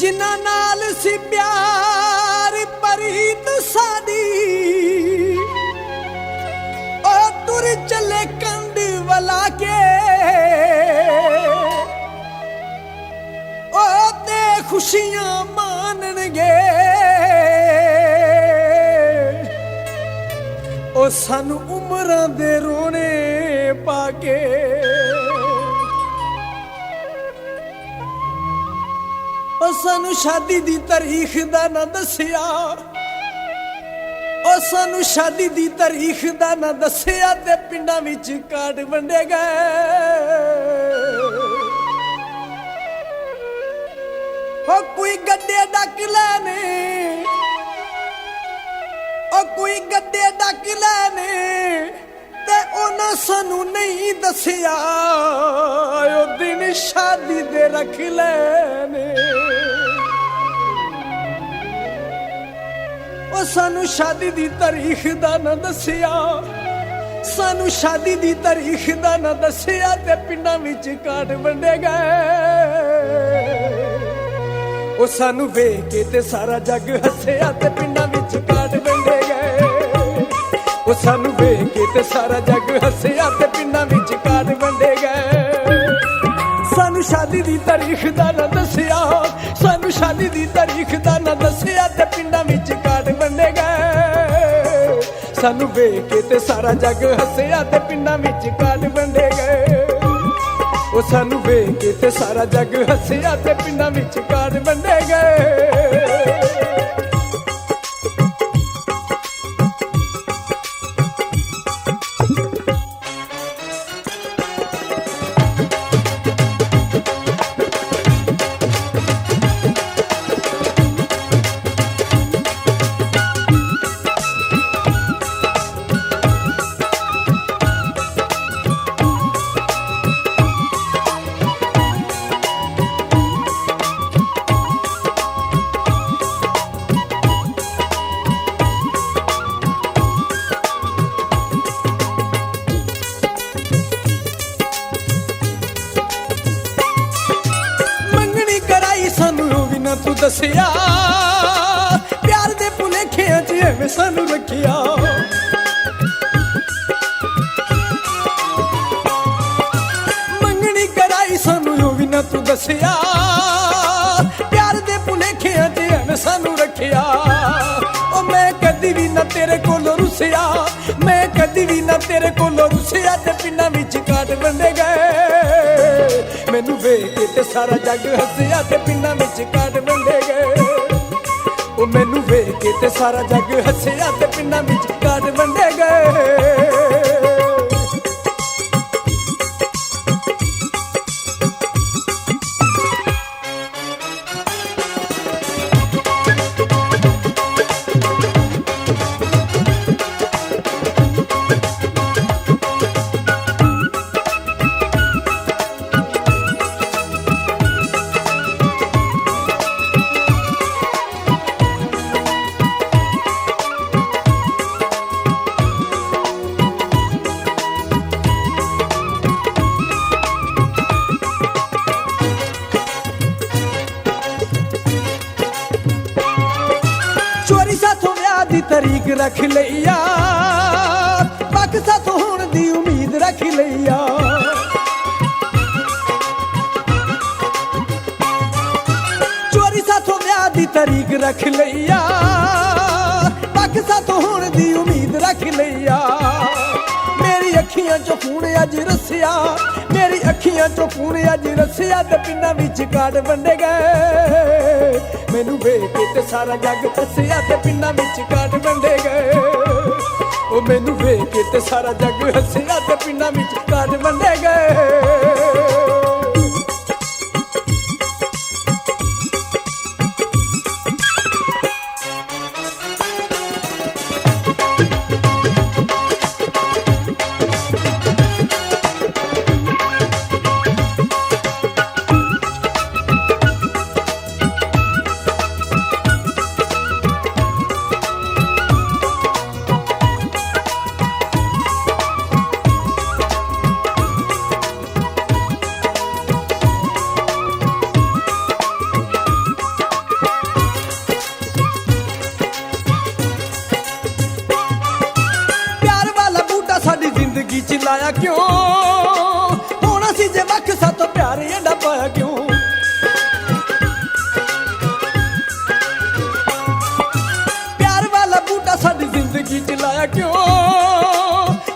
जिन्ना नाल सी प्यार परीत साडी ओ तुर चले कंड वाला के ओ ते खुशियां मानणगे ओ सानू उमरां दे रोने पाके ओ सानू शादी दी तारीख दा ना दसिया ओ सानू शादी दी तारीख दा ना दसिया ते पिंडां विच कार्ड वंडे गए ओ कोई गड्डे डक लेने ओ कोई गड्डे डक लेने ते उन्हां सानू नहीं दसिया ओ दिन शादी दे रख लेने ओ सानू शादी दी तारीख दा ना दसिया सानू शादी दी तारीख दा ना दसिया ते पिंडां विच कार्ड वंडे गए ओ सानू वेख के ते सारा जग हसिया ते पिंडां विच कार्ड वंडे गए ओ सानू वेख के ते सारा जग हसिया ते पिंडां विच कार्ड वंडे गए सानू शादी दी तारीख दा ना दसिया सानू शादी दी तारीख दा ना दसिया ते पिंडां विच कार्ड वंडे गए सानू वेख के ते सारा जग हसिया ते पिंडां विच कार्ड वंडे गए ओ सानू वेख के ते सारा जग हसिया ते पिंडां विच कार्ड वंडे गए तू दसिया प्यार दे भुलेखियां च एवें सानू रखिया मंगनी कराई सानू भी ना तू दसिया प्यार दे भुलेखियां च एवें सानू रखिया ओ मैं कदी भी ना तेरे कोलों रुसिया मैं कदी भी ना तेरे कोलों रुसिया ते पिंडां विच कार्ड वंडे गए मैनू वेख के ते सारा जग हसिया ते पिंडां विच कार्ड वंडे गए ओ मैनू वेख के ते सारा जग हसिया ते पिंडां विच कार्ड वंडे गए तरीक रख लिया पक साथ होने दी उम्मीद रख लिया चोरी साथों ब्याह दी तरीक रख लिया पक साथ होने दी उम्मीद रख लिया मेरी अखियां चो खून अज रसिया मेरी अखियां चो खून अज रसिया ते पिंडां विच कार्ड वंडे गए मैनू वेख के ते सारा जग हसिया ते पिंडां विच कार्ड वंडे गए ओ मैनू वेख के ते सारा जग हसिया ते पिंडां विच कार्ड वंडे गए ਸਾਥੋਂ ਪਿਆਰ ਏਡਾ ਪਾਇਆ ਕਿਉਂ? ਪਿਆਰ ਵਾਲਾ ਬੂਟਾ ਸਾਡੀ ਜ਼ਿੰਦਗੀ ਚ ਲਾਇਆ ਕਿਉਂ?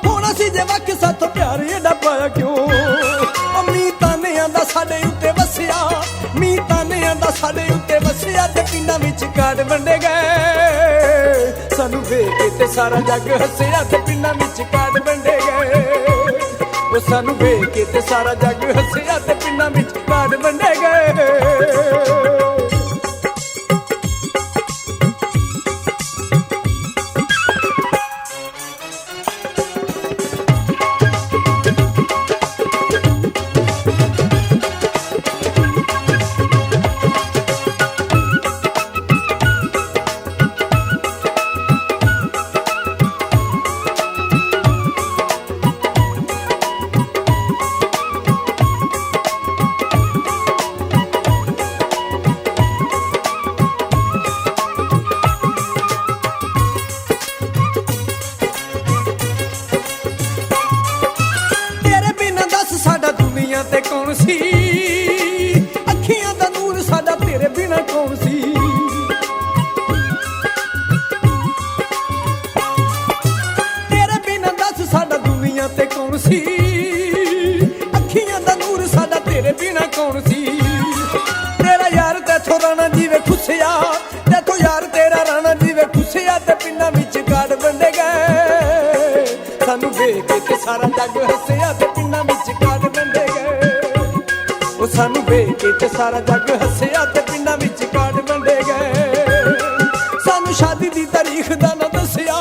ਹੁਣ ਅਸੀਂ ਜੇ ਵਕ ਸਾਥੋਂ ਪਿਆਰ ਏਡਾ ਪਾਇਆ ਕਿਉਂ? ਉਹ ਮੀਂਹ ਤਾਨਿਆਂ ਦਾ ਸਾਡੇ ਉੱਤੇ ਵਸਿਆ, ਮੀਂਹ ਤਾਨਿਆਂ ਦਾ ਸਾਡੇ ਉੱਤੇ ਵਸਿਆ ਤੇ ਪਿੰਡਾਂ ਵਿੱਚ ਕਾਰਡ ਵੰਡੇ ਗਏ। ਸਾਨੂੰ ਵੇਖ ਕੇ ਤੇ ਸਾਰਾ ਜੱਗ ਹੱਸਿਆ ਤੇ ਪਿੰਡਾਂ ਵਿੱਚ ਕਾਰਡ ਵੰਡੇ ਗਏ। ਉਹ ਸਾਨੂੰ ਵੇਖ ਕੇ ਤੇ ਸਾਰਾ ਜੱਗ ਹੱਸਿਆ ਤੇ ਪਿੰਡਾਂ ਵਿੱਚ ਕਾਰਡ ਵੰਡੇ ਗਏ। ਤੇ ਕੌਣ ਸੀ ਅੱਖੀਆਂ ਦਾ ਨੂਰ ਸਾਡਾ ਤੇਰੇ ਬਿਨਾ ਕੌਣ ਸੀ? ਤੇਰੇ ਬਿਨਾ ਦੱਸ ਸਾਡਾ ਦੁਨੀਆ ਤੇ ਕੌਣ ਸੀ? ਅੱਖੀਆਂ ਦਾ ਨੂਰ ਸਾਡਾ ਤੇਰੇ ਬਿਨਾ ਕੌਣ ਸੀ? ਤੇਰਾ ਯਾਰ ਤੇਥੋਂ ਰਾਣਾ ਜੀਵੇ ਖੁੱਸਿਆ, ਤੇਥੋਂ ਯਾਰ ਤੇਰਾ ਰਾਣਾ ਜੀਵੇ ਖੁੱਸਿਆ ਤੇ ਪਿੰਡਾਂ ਵਿੱਚ ਕਾਰਡ ਵੰਡੇ ਗਏ। ਸਾਨੂੰ ਵੇਖ ਕੇ ਤੇ ਸਾਰਾ ਜੱਗ ਹੱਸਿਆ ਤੇ ਪਿੰਡਾਂ ਵਿੱਚ ਕਾਰਡ ਵੰਡੇ ਗਏ। ਉਹ ਸਾਨੂੰ ਵੇਖ ਕੇ ਤੇ ਸਾਰਾ ਜੱਗ ਹੱਸਿਆ ਤੇ ਪਿੰਡਾਂ ਵਿੱਚ ਕਾਰਡ ਵੰਡੇ ਗਏ। ਸਾਨੂੰ ਸ਼ਾਦੀ ਦੀ ਤਾਰੀਖ ਦਾ ਨਾ ਦੱਸਿਆ,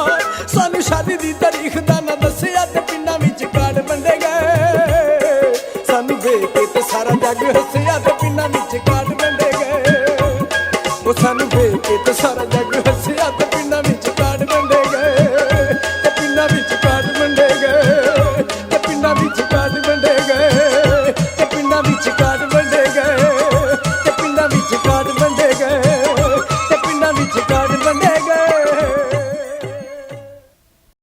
ਸਾਨੂੰ ਸ਼ਾਦੀ ਦੀ ਤਾਰੀਖ ਦਾ ਨਾ ਦੱਸਿਆ ਤੇ ਪਿੰਡਾਂ ਵਿੱਚ ਕਾਰਡ ਵੰਡੇ ਗਏ। ਸਾਨੂੰ ਵੇਖ ਕੇ ਤੇ ਸਾਰਾ ਜੱਗ ਹੱਸਿਆ ਤੇ ਪਿੰਡਾਂ ਵਿੱਚ ਕਾਰਡ ਵੰਡੇ ਗਏ। ਉਹ ਸਾਨੂੰ ਵੇਖ ਕੇ ਤੇ ਸਾਰਾ ਜੱਗ ਹੱਸਿਆ ਤੇ ਪਿੰਡਾਂ ਵਿੱਚ ਕਾਰਡ ਵੰਡੇ ਗਏ। ਤੇ ਪਿੰਡਾਂ ਵਿੱਚ ਕਾਰਡ ਵੰਡੇ ਗਏ। ਤੇ ਪਿੰਡਾਂ ਵਿੱਚ ਕਾਰਡ ਵੰਡੇ ਗਏ। ਤੇ ਪਿੰਡਾਂ ਵਿੱਚ ਕਾਰਡ ਵੰਡੇ ਗਏ। ਤੇ ਪਿੰਡਾਂ ਵਿੱਚ ਕਾਰਡ ਵੰਡੇ ਗਏ। ਤੇ ਪਿੰਡਾਂ ਵਿੱਚ ਕਾਰਡ